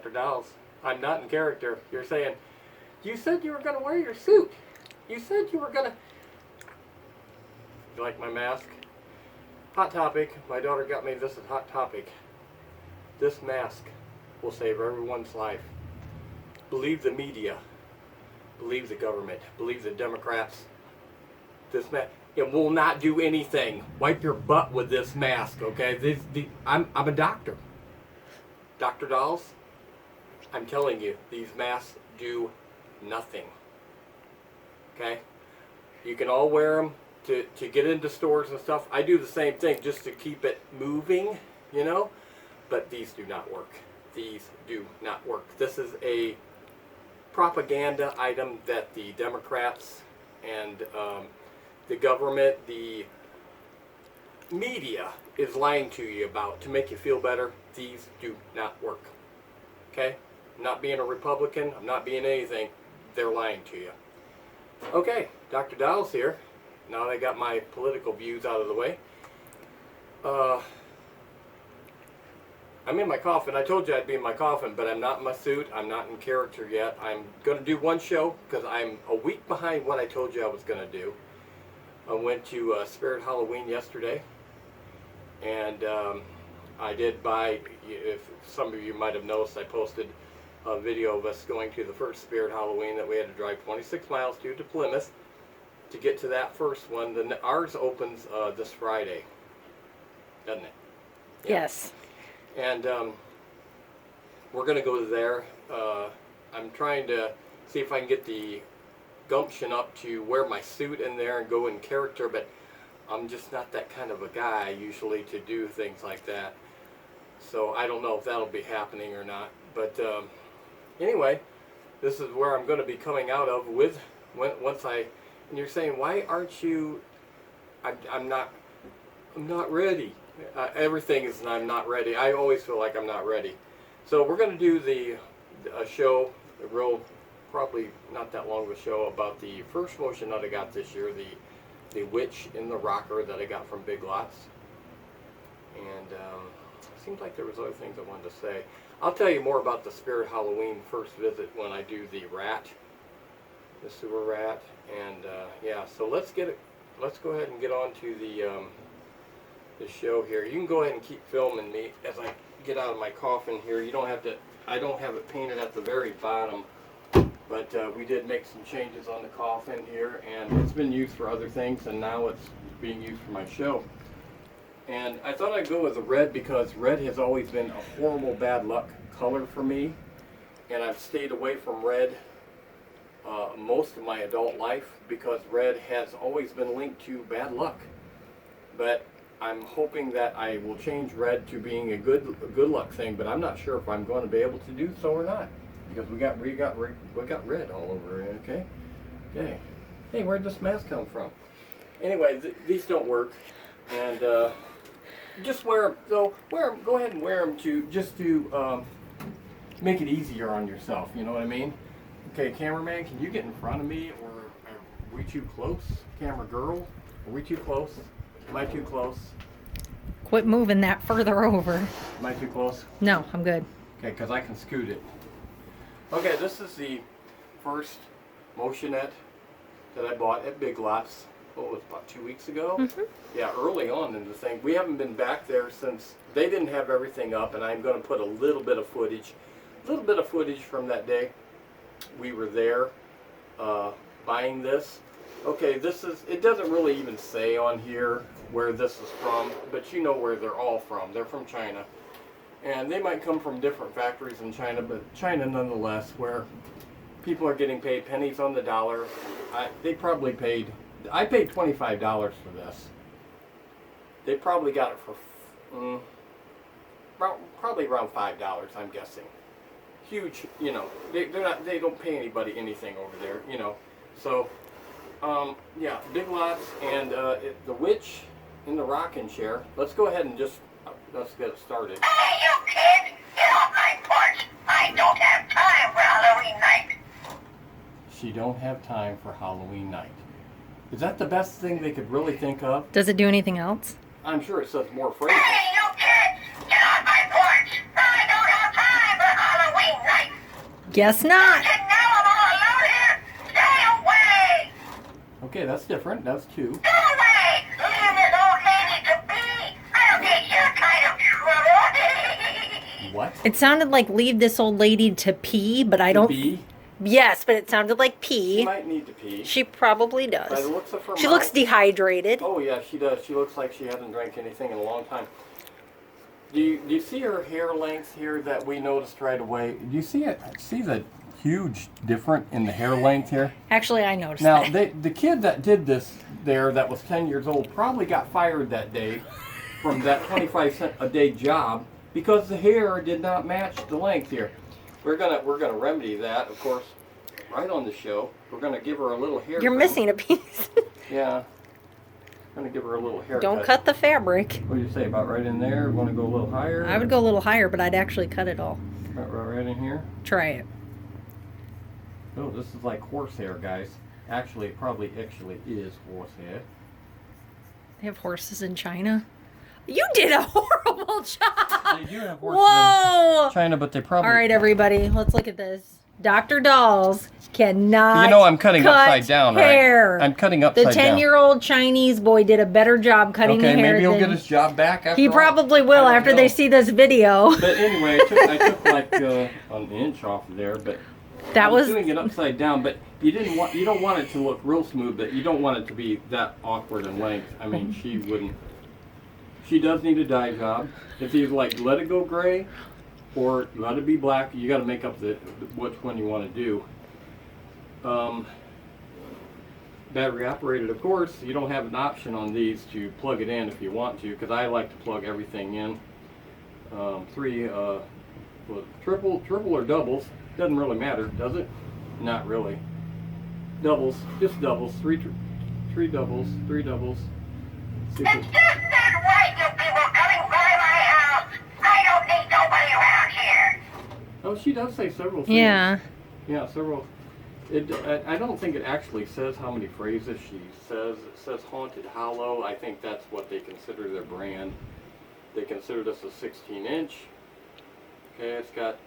Dr. Dollz. I'm not in character. You're saying, you said you were going to wear your suit. You said you were going to... You like my mask? Hot topic. My daughter got me this is hot topic. This mask will save everyone's life. Believe the media. Believe the government. Believe the Democrats. This mask, it will not do anything. Wipe your butt with this mask, okay? I'm a doctor. Dr. Dollz, I'm telling you, these masks do nothing. Okay? You can all wear them to get into stores and stuff. I do the same thing just to keep it moving, you know? But these do not work. These do not work. This is a propaganda item that the Democrats and the government, the media is lying to you about to make you feel better. These do not work. Okay? I'm not being a Republican. I'm not being anything. They're lying to you. Okay, Dr. Dollz here. Now that I got my political views out of the way. I'm in my coffin. I told you I'd be in my coffin, but I'm not in my suit. I'm not in character yet. I'm going to do one show because I'm a week behind what I told you I was going to do. I went to Spirit Halloween yesterday, and I did buy, if some of you might have noticed, I posted a video of us going to the first Spirit Halloween that we had to drive 26 miles to Plymouth to get to that first one. Then ours opens this Friday, doesn't it? Yeah. Yes. And we're going to go there. I'm trying to see if I can get the gumption up to wear my suit in there and go in character, but I'm just not that kind of a guy usually to do things like that. So I don't know if that'll be happening or not. But anyway, this is where I'm going to be coming out of with once I. And you're saying, why aren't you? I'm not ready. Everything is I'm not ready. I always feel like I'm not ready. So we're going to do a show, a real, probably not that long of a show about the first Motionette I got this year, the witch in the rocker that I got from Big Lots. And it seems like there was other things I wanted to say. I'll tell you more about the Spirit Halloween first visit when I do the rat, the sewer rat. And yeah, so let's go ahead and get on to the show here. You can go ahead and keep filming me as I get out of my coffin here. You don't have to, I don't have it painted at the very bottom, but we did make some changes on the coffin here, and it's been used for other things, and now it's being used for my show. And I thought I'd go with the red because red has always been a horrible bad luck color for me, and I've stayed away from red most of my adult life because red has always been linked to bad luck. But I'm hoping that I will change red to being a good luck thing, but I'm not sure if I'm going to be able to do so or not because we got red all over it. Okay. Hey, where'd this mask come from? Anyway, these don't work, and just wear them. So wear them. Go ahead and wear them to make it easier on yourself. You know what I mean? Okay, cameraman, can you get in front of me, or are we too close? Camera girl, are we too close? Am I too close? Quit moving that further over. Am I too close? No, I'm good. Okay, because I can scoot it. Okay, this is the first Motionette that I bought at Big Lots. What was it, about 2 weeks ago? Mm-hmm. Yeah, early on in the thing. We haven't been back there since they didn't have everything up, and I'm going to put a little bit of footage from that day. We were there buying this. Okay, it doesn't really even say on here where this is from, but you know where they're all from. They're from China. And they might come from different factories in China, but China nonetheless, where people are getting paid pennies on the dollar. I paid $25 for this. They probably got it for probably around $5, I'm guessing. Huge, you know, they don't pay anybody anything over there, you know. So yeah, Big Lots, and the witch in the rocking chair. Let's go ahead and let's get it started. Hey, you kid! Get off my porch! I don't have time for Halloween night! She don't have time for Halloween night. Is that the best thing they could really think of? Does it do anything else? I'm sure it says more phrases. Hey, you kid! Get off my porch! I don't have time for Halloween Guess not. And now I'm all alone here. Stay away. Okay, that's different. That's 2. Go away. Leave this old lady to be. I don't need your kind of trouble. What? It sounded like leave this old lady to pee, but I don't. B? Yes, but it sounded like She pee. might need to pee. She probably By the does. looks of her She mouth. looks dehydrated. Oh yeah, she does. She looks like she hasn't drank anything in a long time. Do you see her hair length here that we noticed right away? Do you see it? See the huge difference in the hair length here? Actually, I noticed Now, that. the kid that did this there, that was 10 years old, probably got fired that day from that 25 cent a day job because the hair did not match the length here. We're gonna remedy that, of course, right on the show. We're gonna give her a little hair. You're missing a piece. Yeah. I'm gonna give her a little haircut. Don't cut the fabric. What do you say about right in there? Want to go a little higher? I would go a little higher, but I'd actually cut it all. Right in here. Try it. Oh, this is like horsehair, guys. Actually, it probably actually is horsehair. They have horses in China. You did a horrible job. They do have horses Whoa! in China, but they probably. All right, everybody, let's look at this. Dr.Dollz cannot. You know I'm cutting cut upside down, hair. right? I'm cutting The upside down. 10-year-old Chinese boy did a better job cutting Okay, the hair maybe he'll than get his job back after he all. probably will I don't after know. they see this video. But anyway, I took like an inch off of there, but That I was was doing it upside down. But you don't want it to look real smooth, but you don't want it to be that awkward in length. I mean, she wouldn't. She does need a dye job. It's either like let it go gray, or let it be black. You got to make up which one you want to do. Battery operated, of course. You don't have an option on these to plug it in if you want to, because I like to plug everything in. Triple or doubles, doesn't really matter, does it? Not really. Doubles, just doubles. Three doubles. See if It's just not right, you people coming by my house. I don't need nobody around here. Oh, she does say several things. yeah. Yeah, several. I don't think it actually says how many phrases she says. It says Haunted Hollow. I think that's what they consider their brand. They consider this a 16-inch. Okay,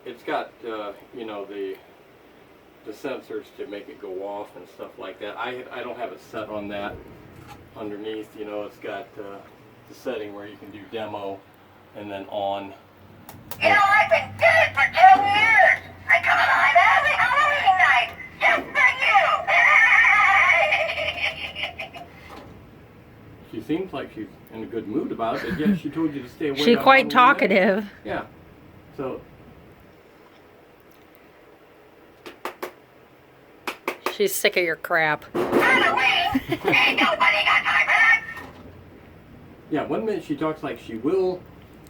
it's got you know, the sensors to make it go off and stuff like that. I don't have it set on that. Underneath, you know, it's got the setting where you can do demo and then on. You know, I've been dead for 10 years. I come alive every Halloween night just for you. She seems like she's in a good mood about it, but yet she told you to stay away. She's on quite Halloween night. talkative. Yeah. So She's sick of your crap. Halloween? Ain't nobody got time for that. yeah, one minute she talks like she will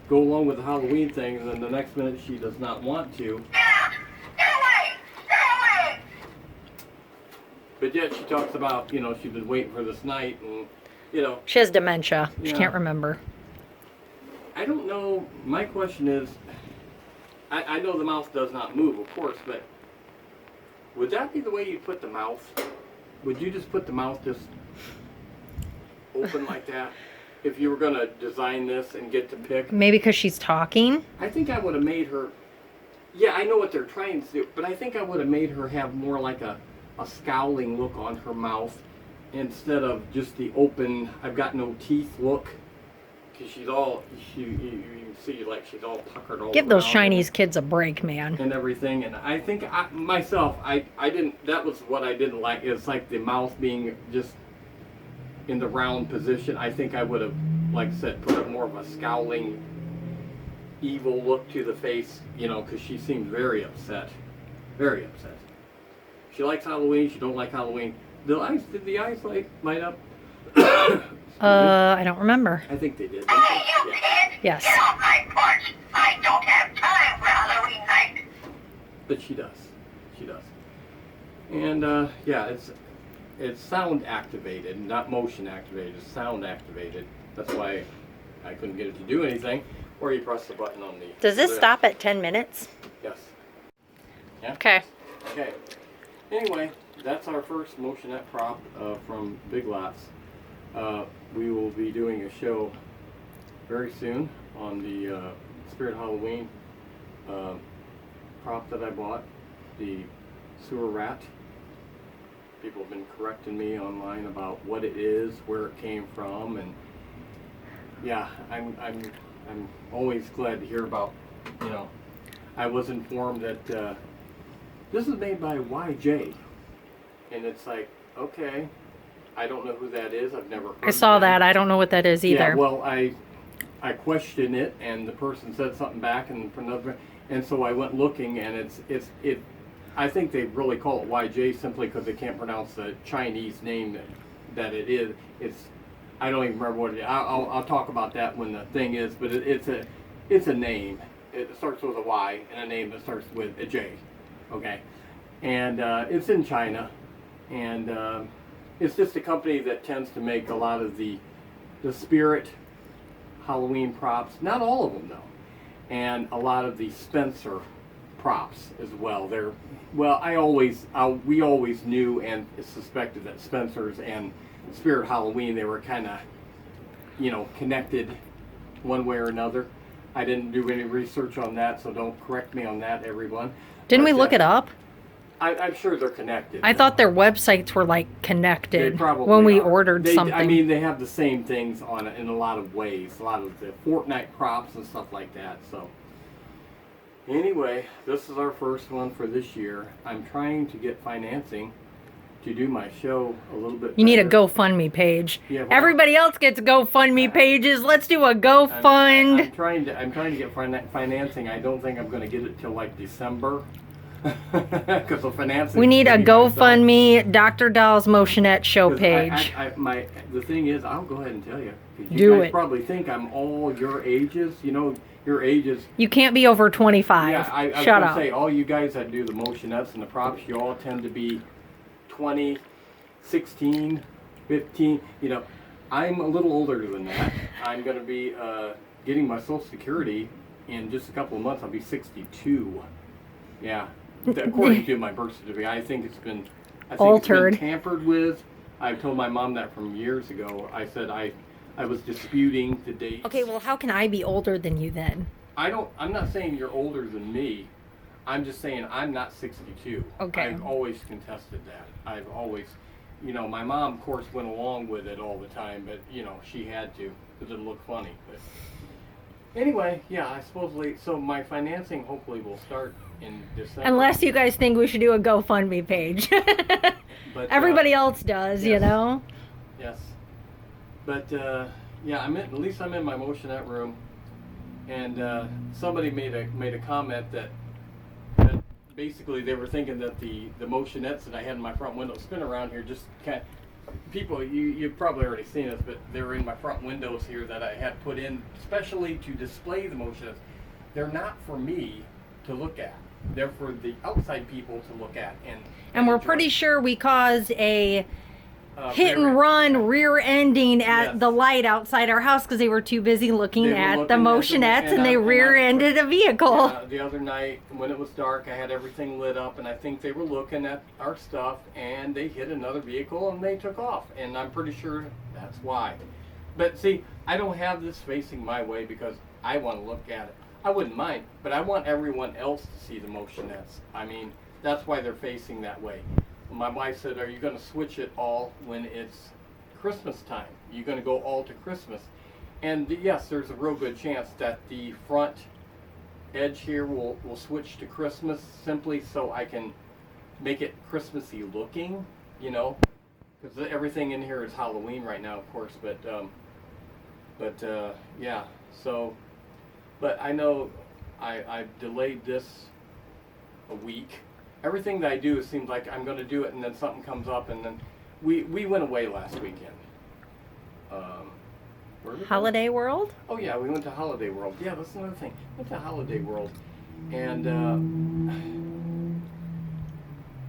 go along with the Halloween thing, and then the next minute she does not want to. Get away! Get away! But yet she talks about, you know, she's been waiting for this night, and you know, She has dementia. She Yeah. can't remember. I don't know. My question is, I know the mouth does not move, of course, but would that be the way you put the mouth? Would you just put the mouth just open like that? If you were going to design this and get to pick? Maybe because she's talking. I think I would have made her, yeah, I know what they're trying to do, but I think I would have made her have more like a scowling look on her mouth instead of just the open, I've got no teeth look. Because she's all, you see like she's all puckered all Give those around Chinese kids a break, man. and everything. And I think myself, I didn't, that was what I didn't like. It's like the mouth being just in the round position. I think I would have, like I said, put a more of a scowling, evil look to the face, you know, because she seemed very upset. Very upset. She likes Halloween, she don't like Halloween. Did the eyes light up? I don't remember. I think they did. Hey, you Yeah. kid! Yes. Get off my porch! I don't have time for Halloween night! But she does. She does. And yeah, it's sound activated, not motion activated. It's sound activated. That's why I couldn't get it to do anything. Or you press the button on the. Does this the- stop at 10 minutes? Yes. Yeah. Okay. Okay. Anyway, that's our first Motionette prop from Big Lots. We will be doing a show very soon on the Spirit Halloween prop that I bought. the sewer rat. People have been correcting me online about what it is, where it came from, and yeah, I'm always glad to hear about, you know, I was informed that this is made by YJ, and it's like, okay, I don't know who that is. I've never heard I saw of them. that. I don't know what that is either. Yeah, well, I questioned it, and the person said something back, and another, and so I went looking, and it. I think they really call it YJ simply because they can't pronounce the Chinese name that it is. I don't even remember what it is. I'll talk about that when the thing is, but it's a name. It starts with a Y and a name that starts with a J. Okay, and it's in China, and it's just a company that tends to make a lot of the spirit Halloween props. Not all of them though, and a lot of the Spencer props as well. We always knew and suspected that Spencer's and Spirit Halloween, they were kind of, you know, connected one way or another. I didn't do any research on that, so don't correct me on that, everyone. Didn't we look it up? I'm sure they're connected. I thought their websites were like They connected probably when we are. ordered something. I mean, they have the same things on it in a lot of ways. A lot of the Fortnite props and stuff like that. So anyway, this is our first one for this year. I'm trying to get financing to do my show a little bit You need a better. GoFundMe page. Yeah, well, Everybody else gets GoFundMe pages. Let's do a GoFund. I'm trying to get financing. I don't think I'm going to get it till like December. Because the financing. We need a myself. GoFundMe Dr.Dollz Motionette show 'Cause page. The thing is, I'll go ahead and tell you. 'Cause you Do guys it. probably think I'm all your ages. You know, your ages. You can't be over 25. Yeah, I was Shut gonna up. say, all you guys that do the motionettes and the props, you all tend to be 20, 16, 15. You know, I'm a little older than that. I'm going to be getting my Social Security in just a couple of months. I'll be 62. Yeah, according to my birth certificate. I think it's been Altered. It's been tampered with. I've told my mom that from years ago. I said I was disputing the date. Okay, well, how can I be older than you then? I'm not saying you're older than me. I'm just saying I'm not 62. Okay. I've always contested that. I've always, you know, my mom, of course, went along with it all the time, but, you know, she had to because it looked funny. But anyway, yeah, I supposedly, so my financing hopefully will start in December. Unless you guys think we should do a GoFundMe page. But, Everybody else does, you yes. know? Yes. But, yeah, at least I'm in my Motionette room. And somebody made a comment that basically they were thinking that the Motionettes that I had in my front window spin around here just kind of, people, you've probably already seen this, but they're in my front windows here that I had put in especially to display the Motionettes. They're not for me to look at. They're for the outside people to look at. And we're enjoy. pretty sure we caused a hit very- and run rear ending at Yes. the light outside our house because they were too busy looking They were at looking the at Motionettes and they I'm rear ended a vehicle. The other night when it was dark, I had everything lit up, and I think they were looking at our stuff, and they hit another vehicle and they took off. And I'm pretty sure that's why. But see, I don't have this facing my way because I want to look at it. I wouldn't mind, but I want everyone else to see the Motionettes. I mean, that's why they're facing that way. My wife said, "Are you going to switch it all when it's Christmas time? You're going to go all to Christmas?" And yes, there's a real good chance that the front edge here will switch to Christmas simply so I can make it Christmassy looking, you know, because everything in here is Halloween right now, of course. But yeah. So, but I know I've delayed this a week. Everything that I do, it seems like I'm going to do it, and then something comes up, and then we went away last weekend. Where did we go? Holiday World? Oh yeah, we went to Holiday World. Yeah, that's another thing. Went to Holiday World, and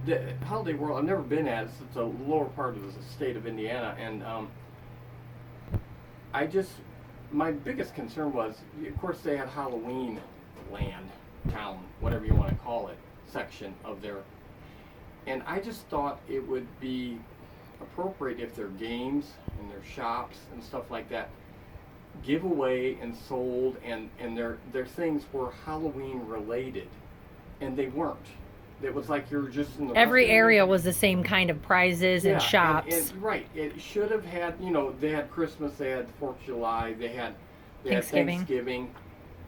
the Holiday World I've never been at. It's a lower part of the state of Indiana, and my biggest concern was, of course, they had Halloween land, town, whatever you want to call it, section of their, and I just thought it would be appropriate if their games and their shops and stuff like that give away and sold and their things were Halloween related, and they weren't. It was like you were just in the Every Western area Union. was the same kind of prizes and shops. And right, it should have had, you know, they had Christmas, they had 4th of July, they had Thanksgiving.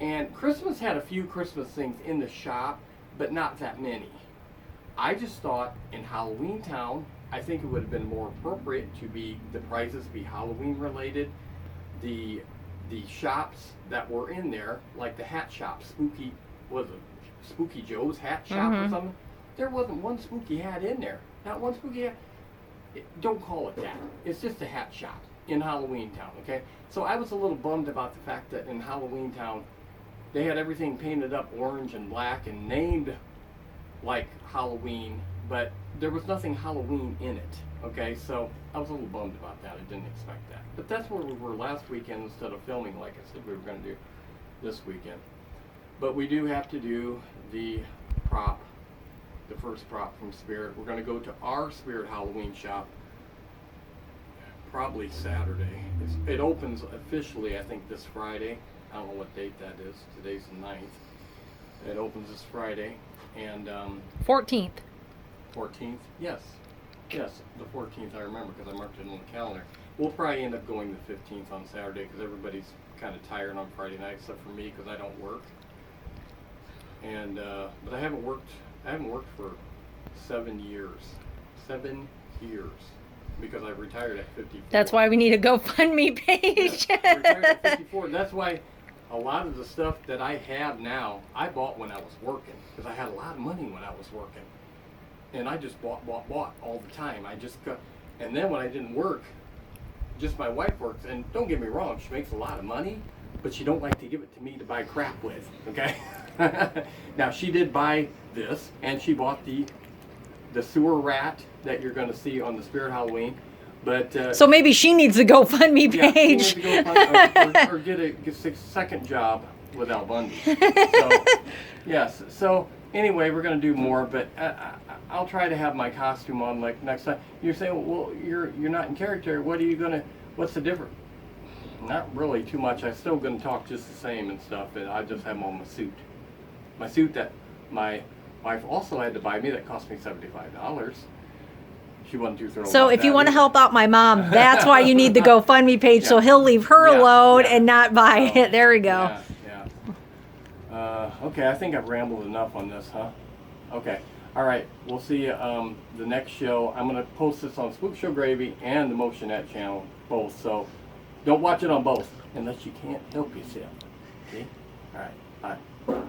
And Christmas had a few Christmas things in the shop, but not that many. I just thought in Halloween Town, I think it would have been more appropriate to be, the prizes be Halloween related. The shops that were in there, like the hat shop, Spooky Joe's hat shop or something, there wasn't one spooky hat in there. Not one spooky hat. Don't call it that. It's just a hat shop in Halloween Town, okay? So I was a little bummed about the fact that in Halloween Town, they had everything painted up orange and black and named like Halloween, but there was nothing Halloween in it, okay? So I was a little bummed about that. I didn't expect that. But that's where we were last weekend instead of filming like I said we were going to do this weekend. But we do have to do the first prop from Spirit. We're going to go to our Spirit Halloween shop probably Saturday. It opens officially, I think, this Friday. I don't know what date that is. Today's the 9th. It opens this Friday. And 14th. 14th? Yes. Yes, the 14th I remember because I marked it on the calendar. We'll probably end up going the 15th on Saturday because everybody's kind of tired on Friday night except for me because I don't work. And but I haven't worked for 7 years. 7 years. Because I retired at 54. That's why we need a GoFundMe page. Yeah, I retired at 54. That's why a lot of the stuff that I have now, I bought when I was working. Because I had a lot of money when I was working. And I just bought all the time. I just got, and then when I didn't work, just my wife works. And don't get me wrong, she makes a lot of money, but she don't like to give it to me to buy crap with, okay? Now, she did buy this, and she bought the sewer rat that you're going to see on the Spirit Halloween. But so maybe she needs a GoFundMe yeah, page. she needs to go or get a second job with Al Bundy. So, yes. So anyway, we're going to do more, but I'll try to have my costume on like next time. You're saying, well, you're not in character. What's the difference? Not really too much. I'm still going to talk just the same and stuff, and I just have on my suit. My suit that my wife also had to buy me that cost me $75. She wasn't too thrilled. So about if you that want to either. help out my mom, that's why you need the GoFundMe page, so Yeah. he'll leave her Yeah, alone yeah. and not buy So, it. There we go. Yeah. Okay, I think I've rambled enough on this, huh? Okay. All right. We'll see you the next show. I'm going to post this on Spook Show Gravy and the Motionette channel, both. So don't watch it on both unless you can't help yourself. Okay? All right. Bye.